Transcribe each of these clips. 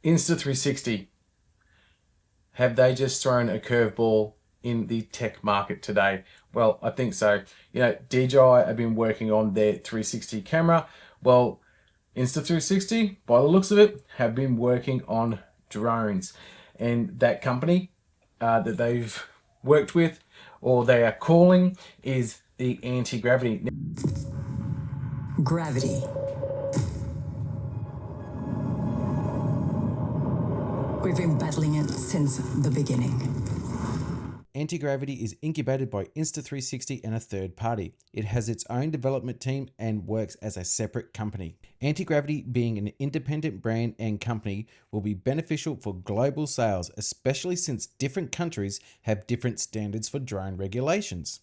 Insta360, have they just thrown a curveball in the tech market today? Well, I think so. You know, DJI have been working on their 360 camera. Well, Insta360, by the looks of it, have been working on drones. And that company that they've worked with, or they are calling, is the Antigravity. Gravity. We've been battling it since the beginning. Antigravity is incubated by Insta360 and a third party. It has its own development team and works as a separate company. Antigravity, being an independent brand and company, will be beneficial for global sales, especially since different countries have different standards for drone regulations.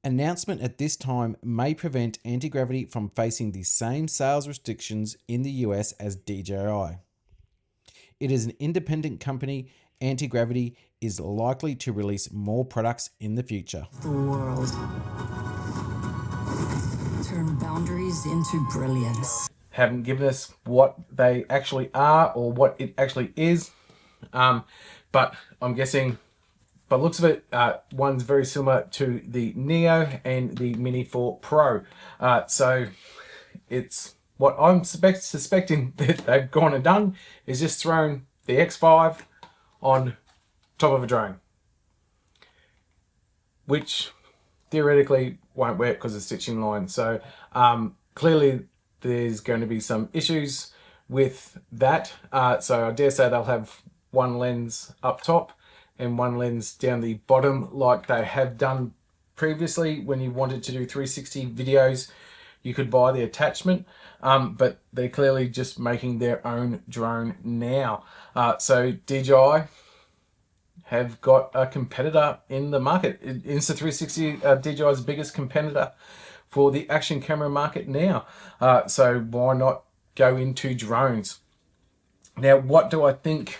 Announcement at this time may prevent Antigravity from facing the same sales restrictions in the US as DJI. It is an independent company. Antigravity is likely to release more products in the future. The world. Turn boundaries into brilliance. Haven't given us what they actually are or what it actually is. But I'm guessing, by the looks of it, one's very similar to the Neo and the Mini 4 Pro. So it's what I'm suspecting that they've gone and done is just thrown the X5 on top of a drone, which theoretically won't work because of stitching line. So clearly there's going to be some issues with that. So I dare say they'll have one lens up top and one lens down the bottom, like they have done previously. When you wanted to do 360 videos, you could buy the attachment, but they're clearly just making their own drone now. So DJI have got a competitor in the market. Insta360, DJI's biggest competitor for the action camera market now. So why not go into drones? Now, what do I think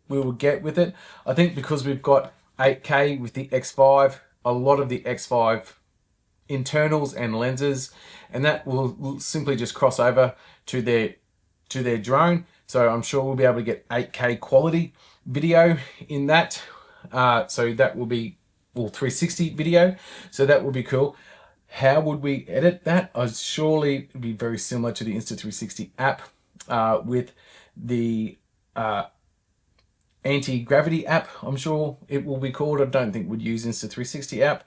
we will get with it? I think because we've got 8K with the X5, a lot of the X5 internals and lenses, and that will simply just cross over to their drone. So I'm sure we'll be able to get 8K quality video in that. So that will be, well, 360 video. So that will be cool. How would we edit that? Surely it'd be very similar to the Insta360 app with the Antigravity app. I'm sure it will be called. I don't think we'd use Insta360 app.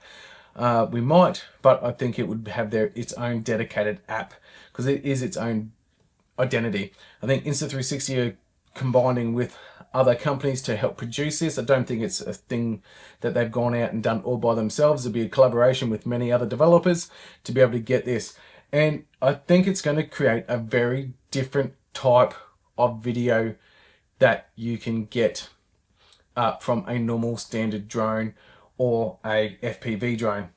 We might, but I think it would have its own dedicated app because it is its own identity. I think Insta360 are combining with other companies to help produce this. I don't think it's a thing that they've gone out and done all by themselves. It'll be a collaboration with many other developers to be able to get this. And I think it's going to create a very different type of video that you can get from a normal standard drone or a FPV drone.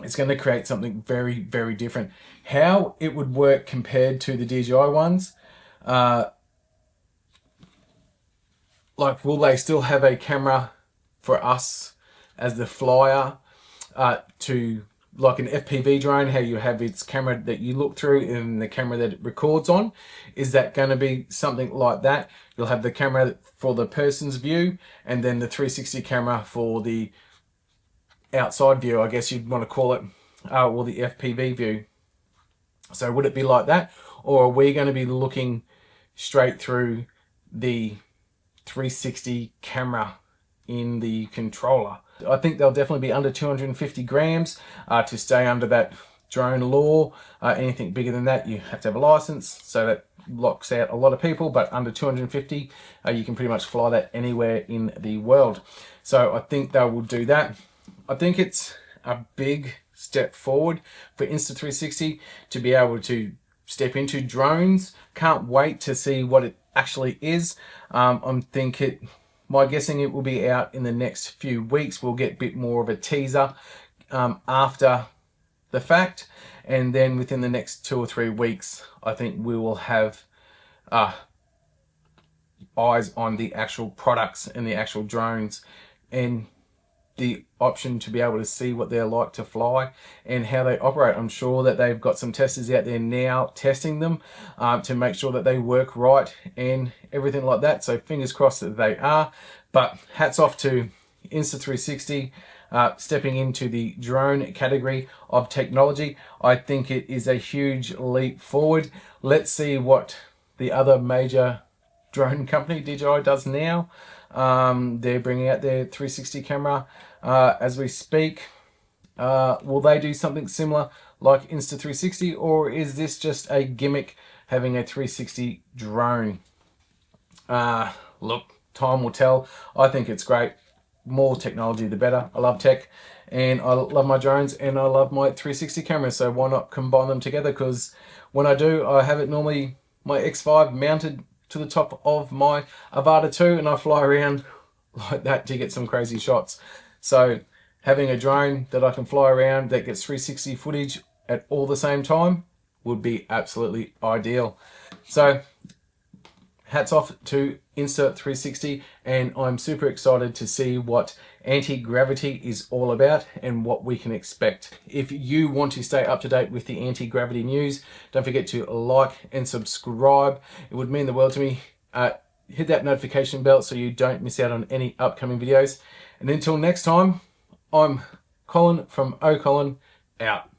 It's going to create something very, very different. How it would work compared to the DJI ones, like, will they still have a camera for us as the flyer to, like an FPV drone, how you have its camera that you look through and the camera that it records on? Is that going to be something like that? You'll have the camera for the person's view and then the 360 camera for the outside view, I guess you'd want to call it, or the FPV view. So would it be like that? Or are we going to be looking straight through the 360 camera in the controller? I think they'll definitely be under 250 grams to stay under that drone law. Anything bigger than that, you have to have a license, so that locks out a lot of people. But under 250, you can pretty much fly that anywhere in the world. So I think they will do that. I think it's a big step forward for Insta360 to be able to step into drones. Can't wait to see what it actually is. My guessing it will be out in the next few weeks. We'll get a bit more of a teaser after the fact, and then within the next 2 or 3 weeks, I think we will have eyes on the actual products and the actual drones. And the option to be able to see what they're like to fly and how they operate. I'm sure that they've got some testers out there now testing them to make sure that they work right and everything like that. So fingers crossed that they are. But hats off to Insta360 stepping into the drone category of technology. I think it is a huge leap forward. Let's see what the other major drone company, DJI, does now. They're bringing out their 360 camera as we speak. Will they do something similar like Insta360, or is this just a gimmick having a 360 drone? Look, time will tell. I think it's great. More technology, the better. I love tech, and I love my drones, and I love my 360 cameras. So why not combine them together? Because when I do, I have it normally my X5 mounted to the top of my Avata 2, and I fly around like that to get some crazy shots. So having a drone that I can fly around that gets 360 footage at all the same time would be absolutely ideal. So hats off to Insta360, and I'm super excited to see what anti-gravity is all about and what we can expect. If you want to stay up to date with the anti-gravity news, don't forget to like and subscribe. It would mean the world to me. Hit that notification bell so you don't miss out on any upcoming videos. And until next time, I'm Colin from Colin, out.